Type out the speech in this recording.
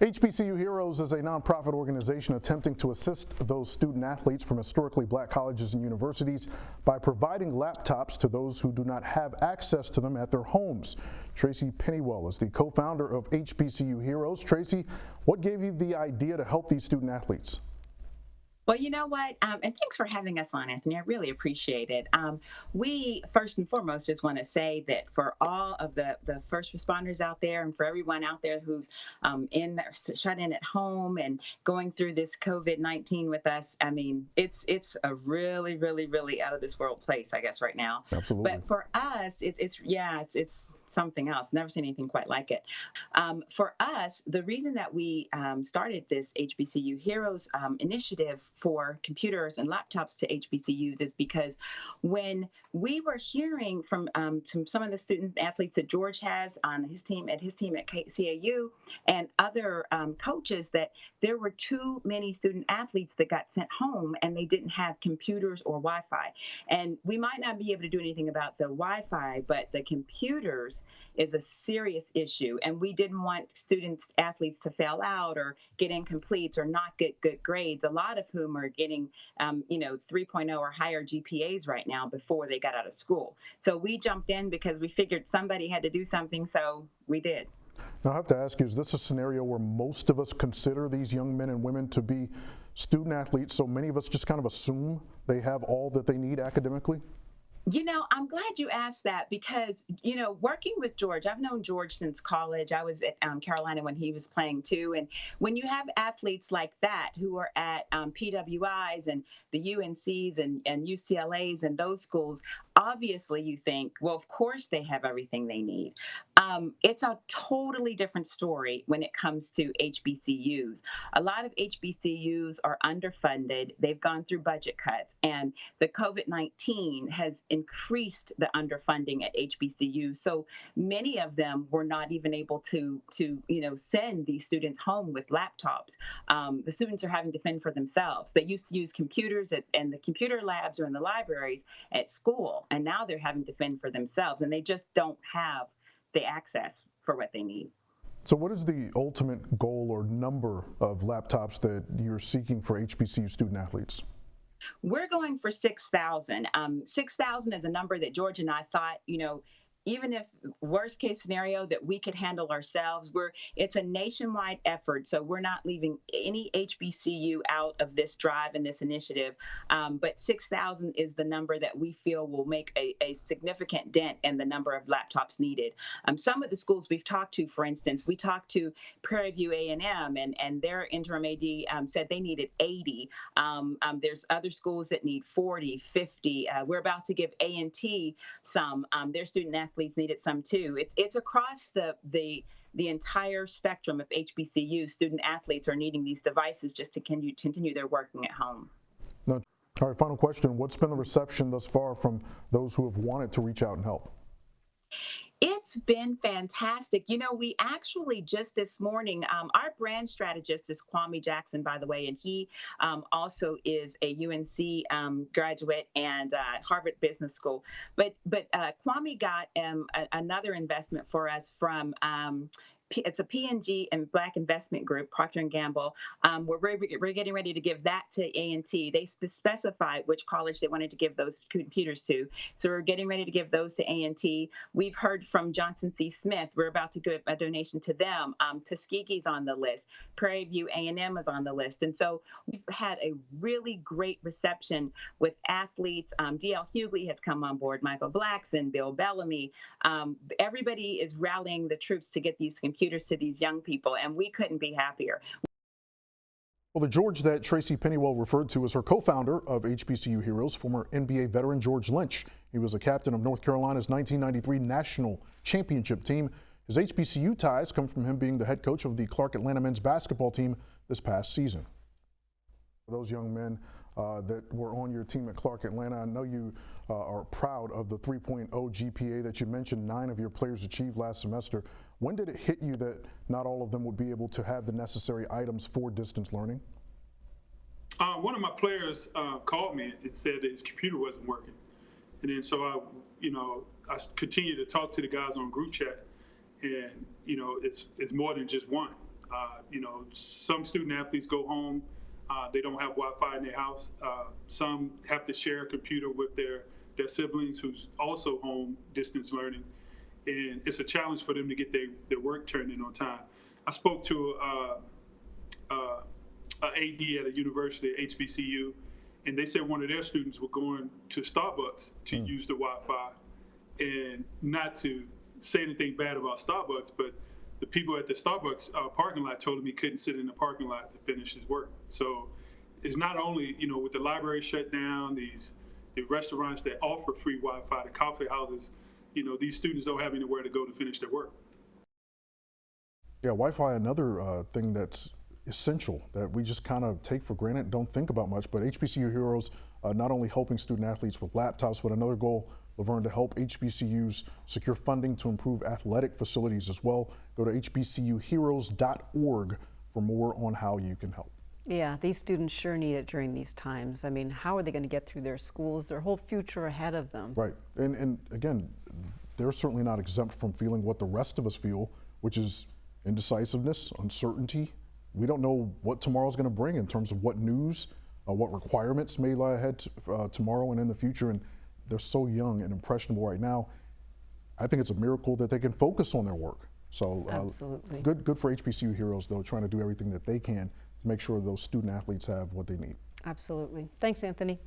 HBCU Heroes is a nonprofit organization attempting to assist those student athletes from historically black colleges and universities by providing laptops to those who do not have access to them at their homes. Tracey Pennywell is the co-founder of HBCU Heroes. Tracey, what gave you the idea to help these student athletes? Well, you know what? And thanks for having us on, Anthony. I really appreciate it. We, first and foremost, just want to say that for all of the first responders out there and for everyone out there who's shut in at home and going through this COVID-19 with us, I mean, it's a really, really, really out of this world place, I guess, right now. Absolutely. But for us, it's something else. Never seen anything quite like it. For us, the reason that we started this HBCU Heroes initiative for computers and laptops to HBCUs is because when we were hearing from some of the student athletes that George has on his team at CAU and other coaches that there were too many student athletes that got sent home and they didn't have computers or Wi-Fi. And we might not be able to do anything about the Wi-Fi, but the computers is a serious issue. And we didn't want athletes to fail out or get incompletes or not get good grades, a lot of whom are getting 3.0 or higher GPAs right now before they got out of school. So we jumped in because we figured somebody had to do something, so we did. Now, I have to ask you, is this a scenario where most of us consider these young men and women to be student athletes, so many of us just kind of assume they have all that they need academically? I'm glad you asked that because, working with George, I've known George since college. I was at Carolina when he was playing too. And when you have athletes like that who are at PWIs and the UNCs and UCLAs and those schools, obviously you think, well, of course they have everything they need. It's a totally different story when it comes to HBCUs. A lot of HBCUs are underfunded. They've gone through budget cuts, and the COVID-19 has increased the underfunding at HBCUs. So many of them were not even able to send these students home with laptops. The students are having to fend for themselves. They used to use computers and the computer labs or in the libraries at school, and now they're having to fend for themselves, and they just don't have the access for what they need. So what is the ultimate goal or number of laptops that you're seeking for HBCU student athletes? We're going for 6,000. 6,000 is a number that George and I thought, even if worst case scenario that we could handle ourselves, it's a nationwide effort. So we're not leaving any HBCU out of this drive and this initiative. But 6,000 is the number that we feel will make a significant dent in the number of laptops needed. Some of the schools we've talked to, for instance, we talked to Prairie View A&M and their interim AD said they needed 80. There's other schools that need 40, 50. We're about to give A&T some. Their student athletes needed some too. It's across the entire spectrum of HBCU. Student athletes are needing these devices just to continue their working at home. Now, all right, final question. What's been the reception thus far from those who have wanted to reach out and help? It's been fantastic. We actually just this morning, our brand strategist is Kwame Jackson, by the way, and he also is a UNC graduate and Harvard Business School. But Kwame got another investment for us from it's a P&G and Black Investment Group, Procter & Gamble. We're getting ready to give that to A&T. They specified which college they wanted to give those computers to. So we're getting ready to give those to A&T. We've heard from Johnson C. Smith. We're about to give a donation to them. Tuskegee's on the list. Prairie View A&M is on the list. And so we've had a really great reception with athletes. D.L. Hughley has come on board, Michael Blackson, Bill Bellamy. Everybody is rallying the troops to get these computers to these young people, and we couldn't be happier. Well, the George that Tracey Pennywell referred to is her co-founder of HBCU Heroes, former NBA veteran George Lynch. He was a captain of North Carolina's 1993 national championship team. His HBCU ties come from him being the head coach of the Clark Atlanta men's basketball team this past season. Those young men that were on your team at Clark Atlanta, I know you are proud of the 3.0 GPA that you mentioned 9 of your players achieved last semester. When did it hit you that not all of them would be able to have the necessary items for distance learning? One of my players called me and said that his computer wasn't working. And then so I continued to talk to the guys on group chat, and it's more than just one. Some student athletes go home, they don't have Wi-Fi in their house. Some have to share a computer with their siblings who's also home distance learning. And it's a challenge for them to get their work turned in on time. I spoke to an AD at a university, at HBCU, and they said one of their students were going to Starbucks to use the Wi-Fi, and not to say anything bad about Starbucks, but the people at the Starbucks parking lot told him he couldn't sit in the parking lot to finish his work. So it's not only, with the library shut down, the restaurants that offer free Wi-Fi, the coffee houses, these students don't have anywhere to go to finish their work. Yeah, Wi-Fi, another thing that's essential that we just kind of take for granted and don't think about much, but HBCU Heroes not only helping student athletes with laptops, but another goal, Laverne, to help HBCUs secure funding to improve athletic facilities as well. Go to hbcuheroes.org for more on how you can help. Yeah, these students sure need it during these times. I mean, how are they going to get through their schools, their whole future ahead of them? Right, and again, they're certainly not exempt from feeling what the rest of us feel, which is indecisiveness, uncertainty. We don't know what tomorrow's going to bring in terms of what news, what requirements may lie ahead tomorrow and in the future, and they're so young and impressionable right now. I think it's a miracle that they can focus on their work. So absolutely. Good for HBCU Heroes, though, trying to do everything that they can to make sure those student athletes have what they need. Absolutely. Thanks, Anthony.